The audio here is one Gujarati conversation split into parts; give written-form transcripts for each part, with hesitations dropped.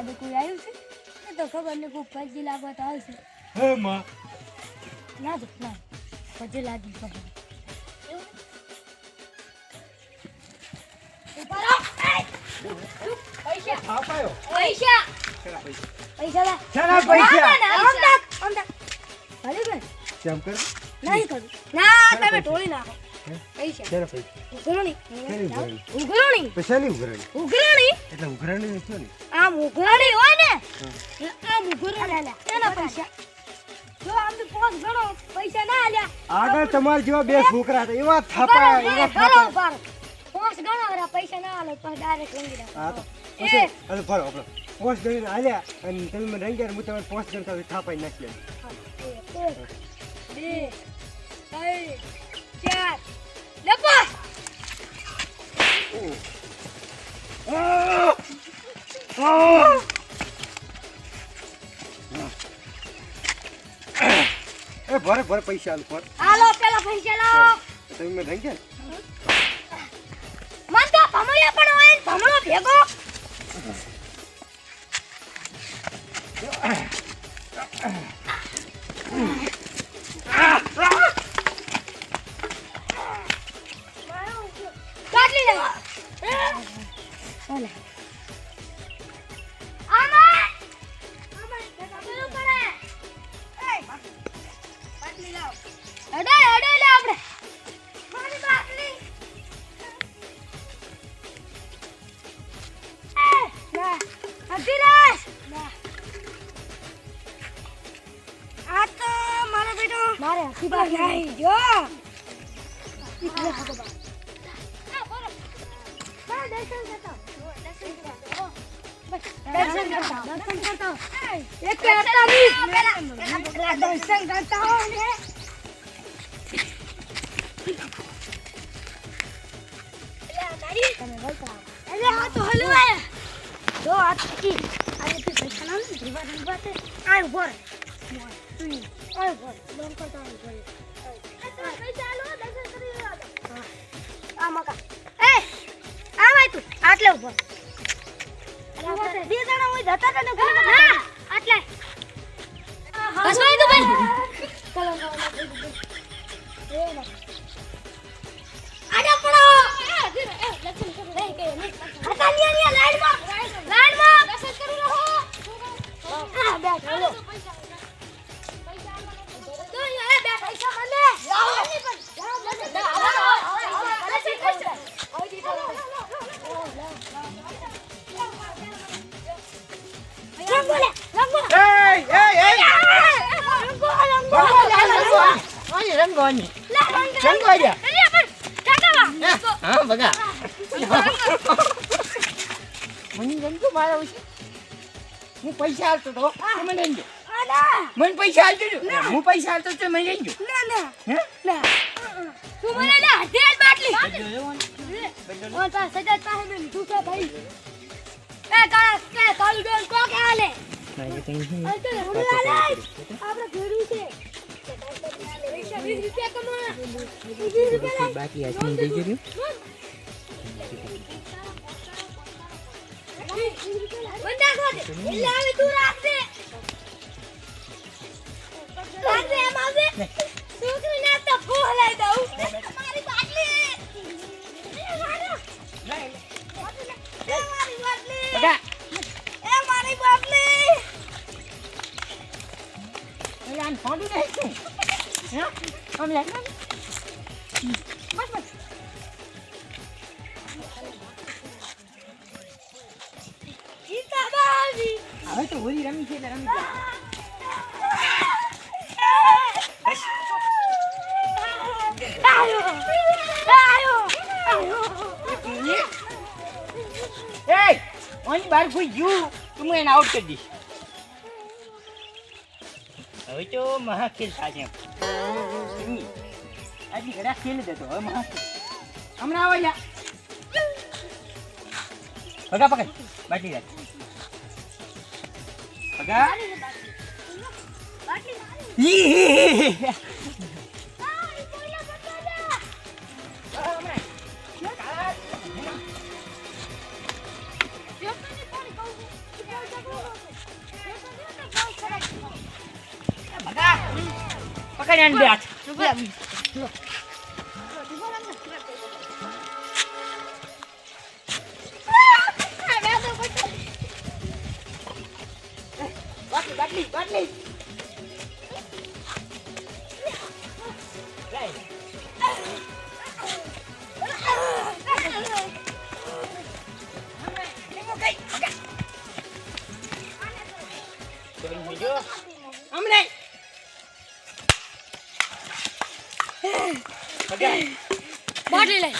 લાડુ કોઈ આવ્યું છે એ તો ખબર નહીં કોઈ ફરજી લાગવા તો આવશે હે માં ના જો ના ફરજી લાગી ખબર પૈસા થાપાયો પૈસા કેના પૈસા પૈસા લા કેના પૈસા અંદા ભલે બેન કેમ કર નહીં કરું ના તમે ઢોળી નાખો પૈસા કેના પૈસા ઉઘરણી કેની ઉઘરાણી ઉઘરણી પૈસાની ઉઘરાણી ઉઘરણી એટલે ઉઘરાણી નથી ને આમ ઉઘરણી હોય ને આમ ઉઘરણી લે એના પૈસા જો આમ તો પોસ ગણો પૈસા ના આલ્યા આગળ તમાર જેવા બે છોકરા હતા એવા થાપાયા પોસ ગણો રે પૈસા ના આલે તો ડાયરેક્ટ લંગી દે હા તો પછી અરે ફરો આપણો પોસ્ટ ગણીને આલ્યા અને તમે મને રંગ્યા હું તમારે પોસ્ટ ગણતા હોય થાપાઈ નાખી લે 2 3 4 લેપા એ ભરે ભરે પૈસા આલ પર હાલો પેલા પૈસા લાવો તમે મને રંગ્યા મન તો ભમળિયા પણ હોય ભમળો ભેગો કાટલી લે ઓલે આમાં પેલું પડે એ બાટલી લાવ અડે લે આપણે મારી બાટલી ના અધીરાજ ના આ તો મારો બેટો મારે હસીબા નહીં જો દર્શન કરતા એક કરતા દર્શન કરતા હો ને અરે આ તો હલવા જો આ કી આજે તું પૈસા ના ને રીવા તે આય ઉભો રે તું આય ઉભો લોન કરતા આય ઉભો પૈસા લો દર્શન કરી લો આ મકા એ આ ભાઈ તું આટલે ઉભો બે જણા હોય જતા તને ઘરે હા આટલે બસ ભાઈ તું ભાઈ ચલો એ આડા પડો લક્ષણ કરો રે કે નહીં હતા નિયા લાઈનમાં દર્શન કરી રહો હા બેઠ લો તો એ બે પૈસા મને લાવો નહીં પણ રંગોની રંગોજા હા બગા મને રંગો મારો છે હું પૈસા આલતો તો મને રંગો મને પૈસા આલતો હું પૈસા આલતો તો મને રંગો ના તું મને લે દે બાટલી ઓન પા સજા પાસે મે તું કે ભાઈ એ કાલ ગોલ કો કે આલે આપણે ઘરું છે પૈસા 20 રૂપિયા કમા 20 રૂપિયા બાકી આસમી દઈ જજો બંદા ખોદે એટલે આવે તું રાખજે એમ આવજે છોકરીને તો ભોલાઈ દઉં મારી બાટલી બગા એ મારી બાટલી આન ફોડી દે તું હે આમ લે બસ ઈતા બાજી હવે તો હોલી રમી છે એટલે રમી એ ઓની બાર કોઈ ગયું તું મને આઉટ કરી દઈશ હવે તો મહાખેલ થશે આજની ઘડા ખેલ જ હતો હવે મહાખેલ હમણાં આવો જા ભગા પકડ બાટલી રાખ ભગા પકડ આને બે હાથ. બાટલી બાટલી હમણાં બાટલી લઈ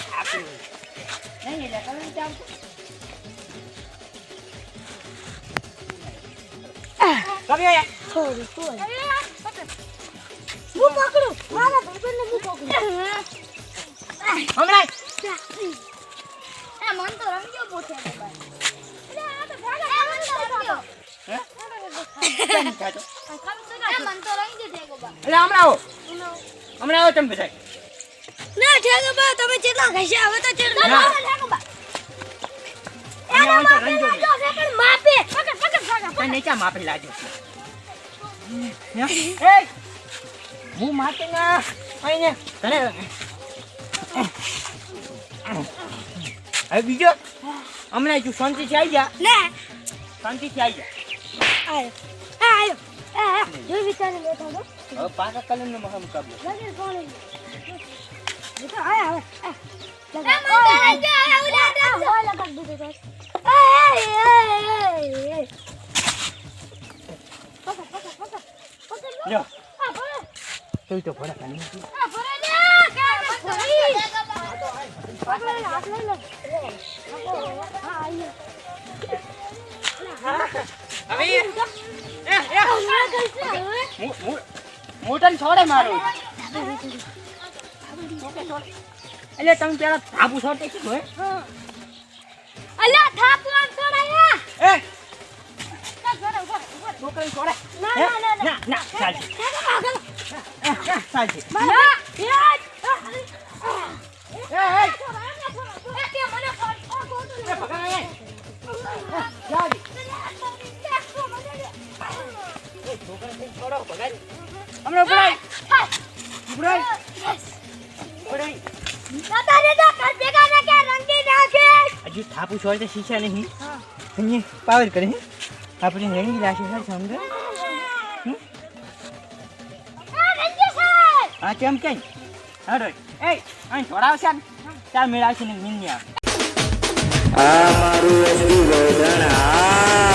નહીં એટલે તમે ચાલ કવિયા થોડું થોડું હું પકડું મારા ભાઈબંધને હું પકડું હમણાં એ મન તો રંગ્યો પોતે ભાઈ એટલે આ તો ભાગા મન તો રંગ્યો કેમ ખાતો એ મન તો રંગી થેગો બા એટલે હમણાં આવો તમે બધા ના થેગો બા તમે કેટલા ઘસ્યા હવે તો ચેર ના. થેગો બા હમણાં તો રંજો નહીં. પણ માપે પકડ તને નીચા માપે લાજો એ હું માપે ના આઈને તને હવે બીજો હમણાં તું શાંતિથી આવી જા લે શાંતિથી આવી જા આયો જો વિચાર લેતો હો હવે પાકા કલમનો મુકાબલો લગે કોણ એ તો આયા હવે લગા એ મન તો ઉડા લગા દીધો તો એ પકડ લ્યો આ ભરે તું તો ભરા કાની આ ભરે લે કે ભરી પકડ હાથ લઈ લે હા આયો હવે મોટન છોડે મારું એટલે તમે પેલા ધાબુ છોડે છે હોય અલ્લા થાપ લાગ છોડાયા એ છોકરી છોડે ના ના ચાલશે ચાલશે ના હમણાં ઉપડાય ઉપડાય હજુ થાપુ છોડે શીશા નહીં અહીંયા પાવર કરે આપણે રંગી રાખી સર સમજે હા કેમ કઈ હડો એ અહીં છોડાવશે ચાલ મેળાવશે ને મિલ આવે આ મારું એસટી ગોધણ આ